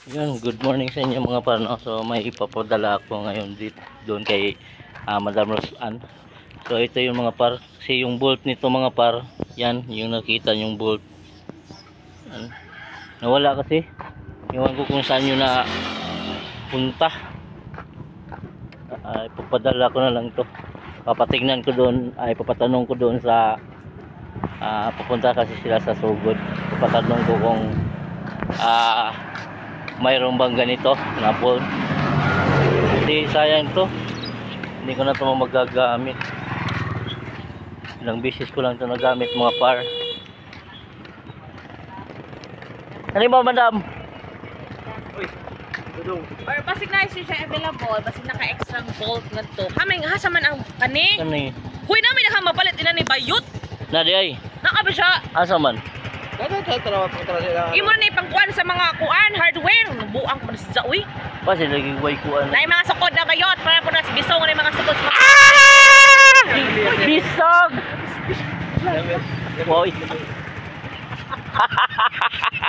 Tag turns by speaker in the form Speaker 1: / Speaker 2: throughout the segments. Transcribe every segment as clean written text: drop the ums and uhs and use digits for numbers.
Speaker 1: Yun, good morning sa inyo mga par, no? So may ipapadala ako ngayon dito doon kay Madam Rosan. So ito yung mga par, kasi yung bolt nito mga par, yan yung nakita yung bolt. Yan. Nawala kasi. Iwan ko kung saan yun na punta. Ipapadala ko na lang to. Papatignan ko doon, papatanong ko doon sa pupunta kasi sila sa sugod. Papatanong ko kung mayroon bang ganito na bolt. Hindi, sayang to, hindi ko na ito magagamit. Ilang beses ko lang ito nagamit mga par. Ano ba madam?
Speaker 2: Uy, tudong.
Speaker 3: Or basig na siya available, basig naka-extra bolt na to. Hamay nga sa man ang kani.
Speaker 1: Ano eh?
Speaker 3: Huy namin na mapalit ina ni bayot.
Speaker 1: Na di ay?
Speaker 3: Naka ba siya?
Speaker 1: Asa man?
Speaker 3: Imo na ipangkuan sa mga kuan, hardware. Buang pa sa uy.
Speaker 1: Kasi naging way ko ano.
Speaker 3: Nay mga sukod na bayot para po nas bisong na mga sukod.
Speaker 1: Bisog! Wow.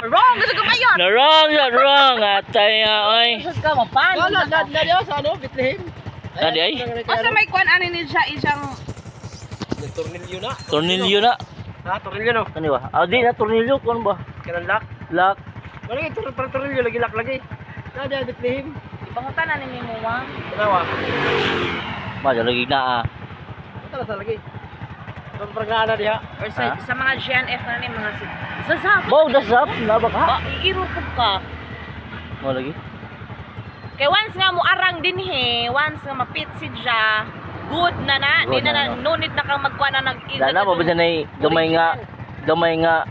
Speaker 3: Wrong gusto ko bayot.
Speaker 1: No, wrong. Atay nga oy.
Speaker 3: Sus ka mo pan.
Speaker 2: Na sa ano, Bethlehem.
Speaker 1: Na di ay?
Speaker 3: Asa may kuan ani ni siya isang
Speaker 2: Tornilyo na.
Speaker 1: Tornilyo na.
Speaker 2: Ha, tornilyo no.
Speaker 1: Ano ba? Di na tornilyo kon ba?
Speaker 2: Kanang lock.
Speaker 1: Lock.
Speaker 2: Wala kay tornilyo lagi lock lagi. Na di Bethlehem.
Speaker 3: ibangutan na ni mo wa.
Speaker 2: Tanawa.
Speaker 1: Madya lagi na
Speaker 2: Tara sa lagi. Don pragana diha.
Speaker 3: Or sa mga GNF na ni mga sa zap.
Speaker 1: Wow, dasap na ba ka?
Speaker 3: Iiro po ka.
Speaker 1: Mo lagi.
Speaker 3: Kay once nga mo arang din he, once nga mapit si siya, good na na,
Speaker 1: Good
Speaker 3: di na,
Speaker 1: na,
Speaker 3: na
Speaker 1: no?
Speaker 3: no need na kang magkuha na
Speaker 1: Dala mo ba na gamay nga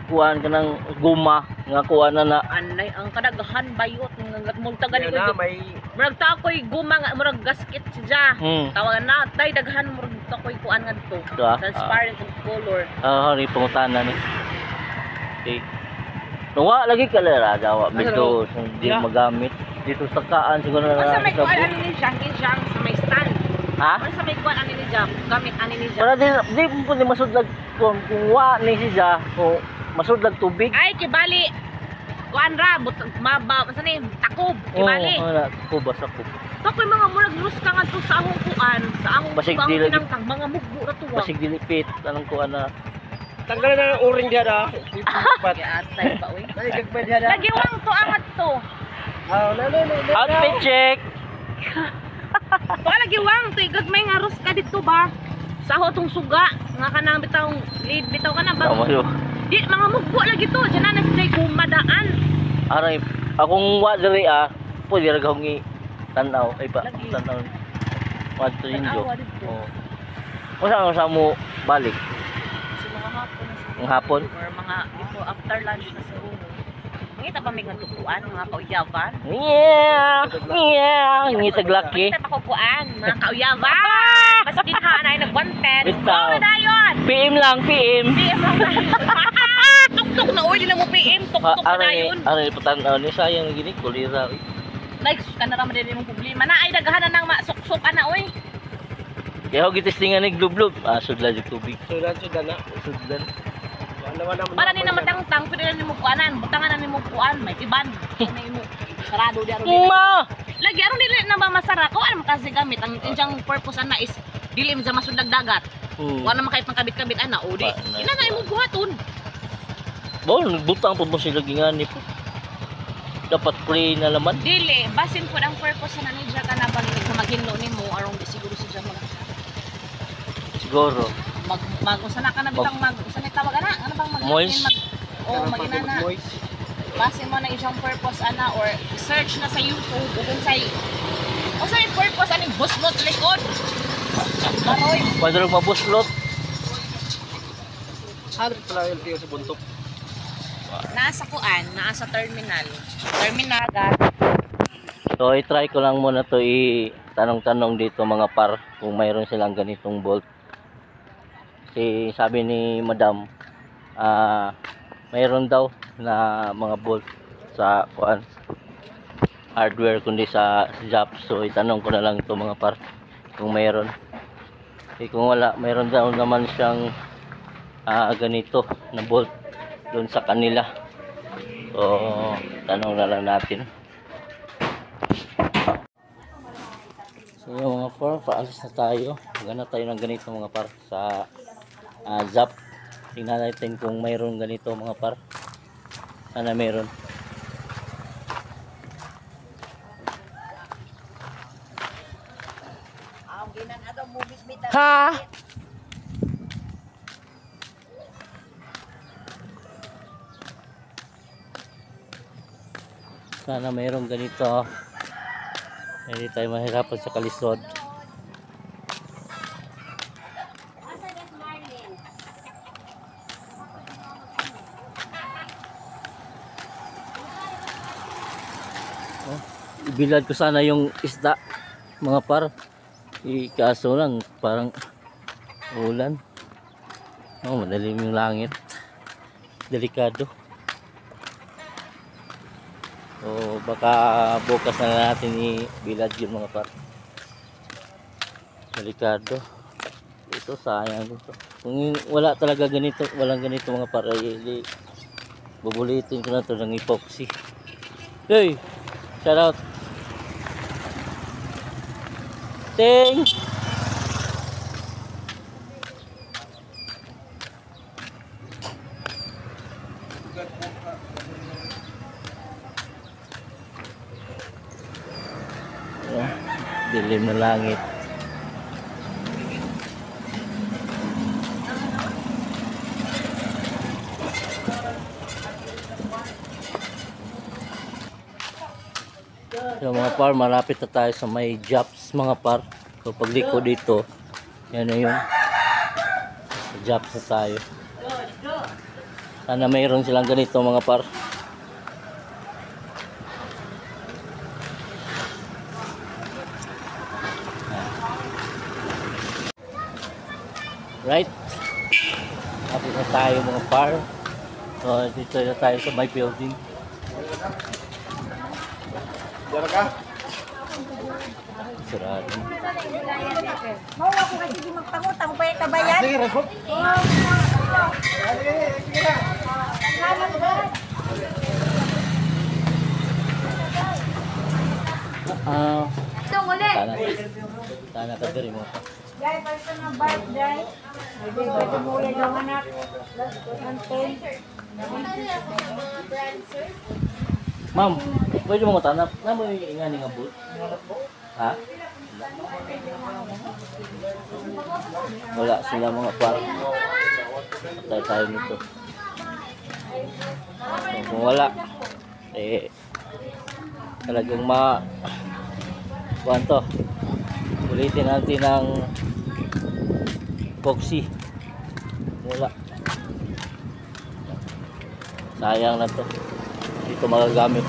Speaker 1: kuan ka ng guma nga kuan na
Speaker 3: Anay, ang kadaghan bayot, multa gani
Speaker 2: Na
Speaker 3: ko.
Speaker 2: may
Speaker 3: Murag takoy guma nga, murag gasket si siya. Tawagan na, tay daghan murag takoy kuan nga dito.
Speaker 1: Ah,
Speaker 3: Transparent ang color.
Speaker 1: hari pangutana ni. Okay. Nawa lagi kalera daw medyo hindi magamit dito sa kaan siguro na
Speaker 3: Sa may
Speaker 1: sa
Speaker 3: kuan ani ni Jang sa may stand.
Speaker 1: ha?
Speaker 3: Sa may kuan ani ni Jang, gamit ani ni Jang.
Speaker 1: Para di mo ni masudlag kung wa ni siya o masudlag tubig.
Speaker 3: Ay kibali kuan ra mabaw sa ni takob kibali.
Speaker 1: Wala ko basa ko.
Speaker 3: Takoy mga murag lus ka nga to sa akong kuan, sa akong
Speaker 1: Basig
Speaker 3: kuan
Speaker 1: dili-
Speaker 3: pinangtang mga mugbo ra to.
Speaker 1: Basig dilipit anong kuan na
Speaker 2: tanggalan na ng uring diha da. Pat.
Speaker 3: Ya atay ba oy.
Speaker 2: Ay gagmay diha da.
Speaker 3: Lagi wang to angat to.
Speaker 2: Na.
Speaker 1: outfit check.
Speaker 3: Baka lagi wang to igagmay nga rus ka dito ba. Sa hotong suga nga kanang bitawng lead bitaw ka na ba?
Speaker 1: Tama yo.
Speaker 3: Di mga mugbo lagi to, diyan na say kumadaan.
Speaker 1: Aray akong wa diri pwede ra gahong tanaw ay pa
Speaker 3: Lagi.
Speaker 1: tanaw. Wadto injo.
Speaker 3: Tanaw, dito.
Speaker 1: Oh. Usa mo balik
Speaker 3: Sa mga hapon na siguro.
Speaker 1: ng hapon.
Speaker 3: Or mga before after lunch na siguro. Ngita pa may tukuan, mga kauyaban.
Speaker 1: Yeah, ngitag laki.
Speaker 3: Ngita pa kukuan, mga kauyaban. Basta din ha na nag-110.
Speaker 1: Bitaw.
Speaker 3: Go na dayon.
Speaker 1: PM lang, PM.
Speaker 3: PM lang tayo. Tuk-tuk na uy, di na mo PM. Tuk-tuk na dayon.
Speaker 1: Aray patanaw ni sayang gini kulira.
Speaker 3: Like, ka na naman din yung problema. Na ay daghanan ng masuk-suk na uy.
Speaker 1: Kaya ako gitistingan ni glub-glub. Sudla yung tubig.
Speaker 2: Sudan na.
Speaker 1: Sudlan.
Speaker 2: Wala naman.
Speaker 3: Para ni naman tang pwede na ni mo kuanan. Butangan na ni mo kuan. May tiban. May mo. Sarado di aron.
Speaker 1: Ma!
Speaker 3: Lagi aron dili na ba masara ko ano kasi gamit ang inyang purpose ana is dilim sa masudlag dagat. Wala naman kay pangkabit-kabit ana o di. Ina na imo buhaton.
Speaker 1: Bon, butang po mo sila gingani po. Dapat pray na laman.
Speaker 3: Dili basin po ang purpose na ni ka na bang maghinlo nimo aron di siguro siya
Speaker 1: Siguro.
Speaker 3: usana ka na bitang usana tawag ana ano bang
Speaker 1: Moist.
Speaker 3: maginana. Basin mo na isang purpose ana or search na sa YouTube kung say o sa purpose ani buslot likod. Maroy.
Speaker 1: Pwede rin mabuslot.
Speaker 2: Hanap pala yung tiyo sa buntok.
Speaker 3: Nasa kuan, nasa terminal. Terminal gas.
Speaker 1: So, i-try ko lang muna to tanong-tanong dito mga par kung mayroon silang ganitong bolt. Kasi sabi ni madam, mayroon daw na mga bolt sa kuan hardware kundi sa job. So, itanong ko na lang ito mga par kung mayroon. Kung wala, mayroon daw naman siyang ganito na bolt doon sa kanila. So, tanong na lang natin. So yung mga par, paalis na tayo. Maghanap tayo ng ganito mga par sa Zap. Tingnan natin kung mayroon ganito mga par. Sana mayroon. Ha? Sana mayroon ganito. Hindi tayo mahirapan sa kalisod. Oh, ibilad ko sana yung isda mga par. Kaso lang parang ulan. Oh, madalim yung langit. Delikado. So baka bukas na lang natin ibilad yung mga par. Delikado. Ito sayang dito. Kung wala talaga ganito, walang ganito mga par, ay bubulitin ko na to ng epoxy. Hey! Shout out! Ting! Dilim na langit. So mga par, malapit na tayo sa may Japs mga par. So pagliko dito, yan na yun. Sa Japs na tayo. Sana mayroon silang ganito mga par. Right? Tapos na tayo mga par. So dito na tayo sa my building.
Speaker 2: Diyan ka?
Speaker 1: Sarado.
Speaker 4: Mau ako kasi di magpangutang pa yung kabayan.
Speaker 2: Sige, Rasbok.
Speaker 4: Itong uli.
Speaker 1: Sana ka diri mo.
Speaker 4: Guys, first na birthday. Pwede mo ulit ang anak.
Speaker 1: Ma'am, pwede mo matanap. Na mo ingani nga boot? Ha? Wala sila mga par. Patay tayo nito. So, kung wala, talagang kuwan to. Ulitin natin ng epoxy. Wala. Sayang na to. Dito magagamit.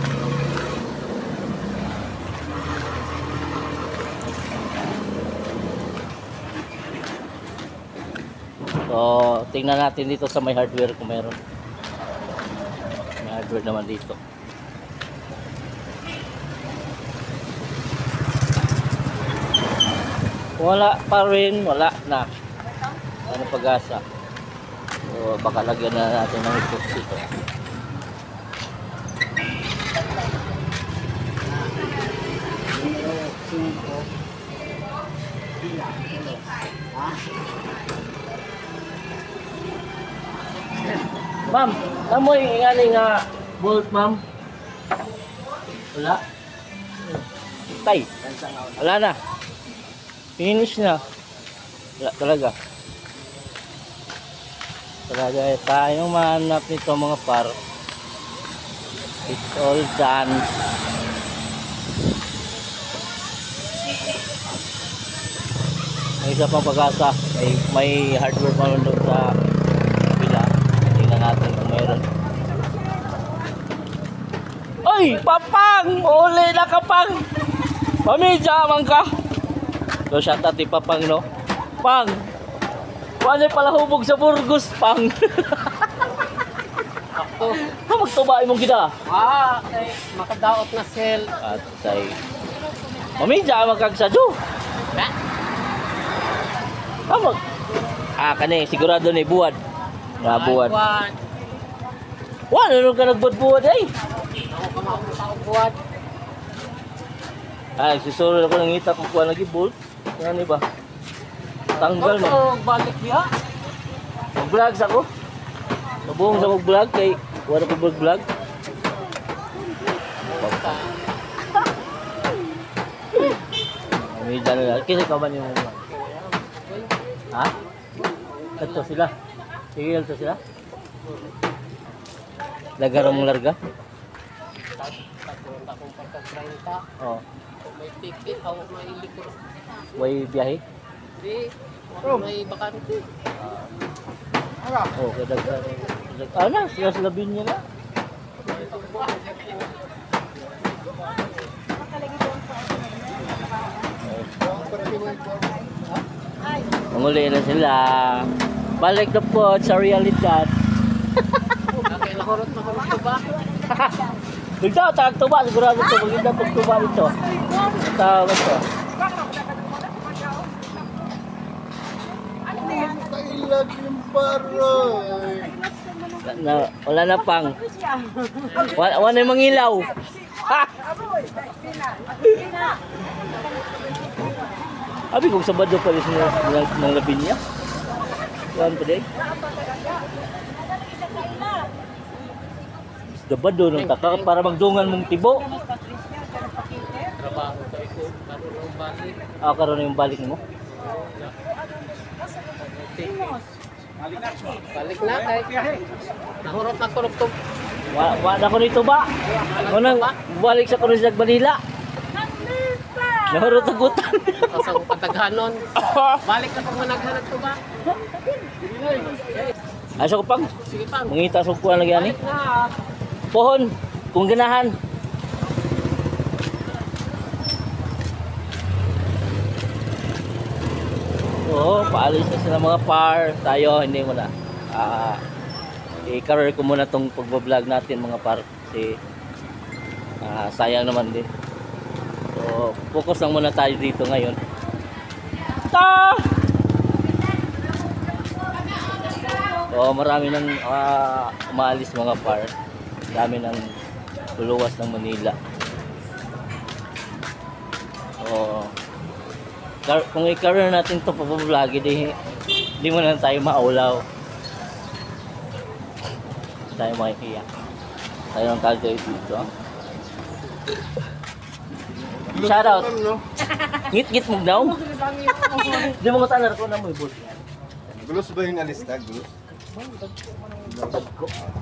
Speaker 1: So, tingnan natin dito sa may hardware kung meron. May hardware naman dito. Wala pa rin, wala na. Ano pag-asa? So, baka lagyan na natin ng epoxy ito. Ma'am, namoy ingani nga bolt, ma'am. Wala. Tay. Wala na. Finish na. Wala talaga. Talaga tayong mahanap nito mga par. It's all done. May isa pang pag-asa. May hardware pa doon sa kabila. Tingnan natin kung mayroon. Oy! Papang! Uli na ka pang! Pamidya man ka! So shout out ni Papang, no? Pang! Wala pala hubog sa Burgos, Pang!
Speaker 2: Ako.
Speaker 1: Magtubain mong gida?
Speaker 2: Makadaot na sel.
Speaker 1: Atay. Pamidya man kag sa do. Mag kani sigurado ni buwad. Nga buwad. Wala nung ka nagbudbuad ay.
Speaker 2: Buwan.
Speaker 1: Ay, susuro ako ng ngita kung kuha lagi bolt. Ano ba? Tanggal mo.
Speaker 2: Ako, balik niya.
Speaker 1: Mag-vlogs ako. Mabuhong sa mag-vlog kay wala ko vlog. May dala na. Kasi ka ba niyo mo? Ha? Ito sila. Sige, ito sila. Lagarong larga. Oh.
Speaker 2: May ticket, ako may likod.
Speaker 1: Way biyahe.
Speaker 2: Di, may bakante.
Speaker 1: Oh, kadag. Ano? Sila bin niya na. Manguli na sila. Balik na po sa realidad.
Speaker 2: Okay, nahurot ko ba?
Speaker 1: Ito, tagtuba. Sigurado ito. Maganda pagtuba ito. Tawag ito.
Speaker 5: Kailag yung baroy.
Speaker 1: Wala na pang. Wala na yung mangilaw. Ha! Abi kung Sabado pa rin ng labin niya. Yan pa din. Sabado ng taka para magdungan mong tibo.
Speaker 2: Trabaho ko ito, marunong balik.
Speaker 1: Karoon na yung balik mo.
Speaker 2: Balik na kay. Nahurot na kurog to.
Speaker 1: Wala ko nito ba? Unang balik sa Coronel Manila. Nahurot ang gutan.
Speaker 2: Sa pataghanon. Balik na pag managhanap ko ba?
Speaker 1: Asa ko pang?
Speaker 2: Sige pang.
Speaker 1: Mangita sa kuha lagi ani.
Speaker 2: Balik na.
Speaker 1: Pohon, kung ganahan. Oo, paalis na sila mga par. Tayo, hindi mo na. I-cover ko muna tong pagbablog natin mga par. Kasi sayang naman din. So, focus lang muna tayo dito ngayon. So, marami nang umaalis mga par. Dami ng luluwas ng Manila. So, kung i-cover natin ito pa-vlog, di mo na tayo maulaw. Tayo makikiya. Tayo ng kaldo dito. Shout out. Ngit-ngit mo daw. Di mo katanar ko na mo ibot.
Speaker 5: Gulos ba yung alista? Gulos?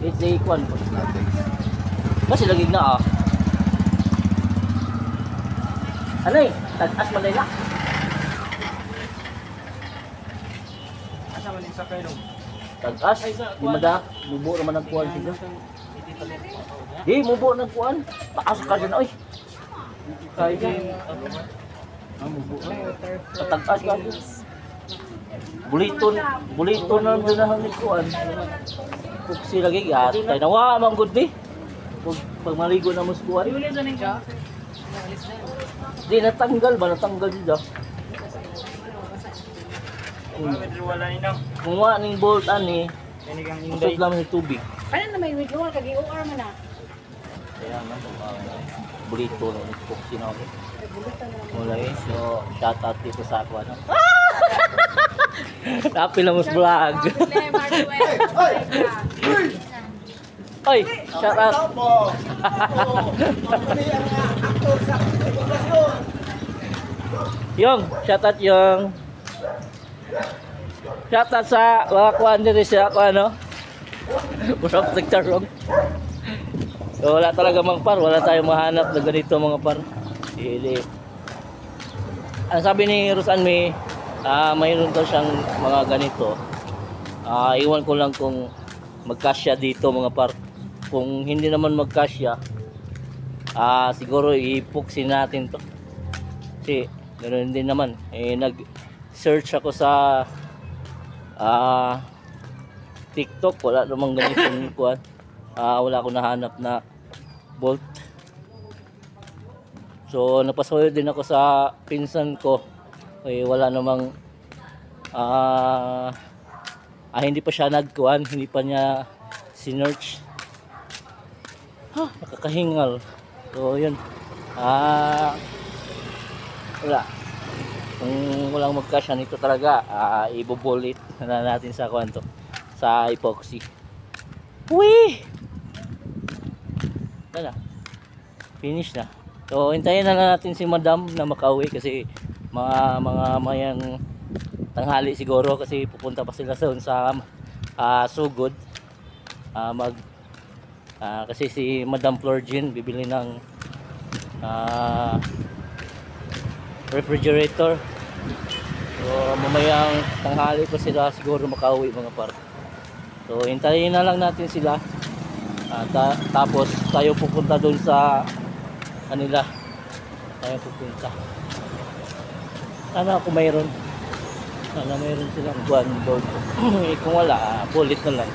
Speaker 1: It's a kwan po.
Speaker 5: Natin.
Speaker 1: Kasi lagig na Ano eh? Tag-as Manila.
Speaker 2: Asa man sa kayo?
Speaker 1: Tag-as. Di mada. Mubo naman ang kuwan sila. Di, mubo ng kuwan. Taas ka dyan. Oy. Kaya din. Mubo. Tag-as ka dyan. Buliton na doon na hangit kuwan. Puksi lagi. Tayo nawa mang good di. Pag maligo na mo sa kuwan. Di, natanggal ba? Natanggal dito. Kung wala ning bolt ani, usod lang sa tubig.
Speaker 4: Ano na may withdrawal kag-iuar man na.
Speaker 1: Kaya man, bulito na ito sinabi. Mula eh, so shout out dito sa ako ano. Happy lang mas vlog. Oy, shout out. Yung, shout out yung. Shout out sa mga kuhan dito sa ako ano. Usap nagtarong. So, wala talaga mga par, wala tayong mahanap na ganito mga par. Hindi. Ang sabi ni Rosan May, mayroon daw siyang mga ganito. Iwan ko lang kung magkasya dito mga par. Kung hindi naman magkasya, siguro ipuksin natin to. Kasi ganoon din naman. Nag-search ako sa TikTok, wala namang ganitong kuwan. Wala akong nahanap na bolt. So napasuyo din ako sa pinsan ko. Wala namang hindi pa siya nagkuhan, hindi pa niya sinearch. Nakakahingal. So yun. Wala. Kung walang magkasya nito talaga, ibubulit na natin sa kwanto, sa epoxy. Uy! Wala. Finish na. So hintayin na lang natin si Madam na makauwi kasi mga mayang tanghali siguro kasi pupunta pa sila sa Sugod. Kasi si Madam Florgin bibili ng refrigerator. So mamayang tanghali pa sila siguro makauwi mga par. So hintayin na lang natin sila. Tapos tayo pupunta doon sa kanila. Tayo pupunta. Sana kung mayroon. Sana mayroon silang buwan. Kung wala, bulit na lang.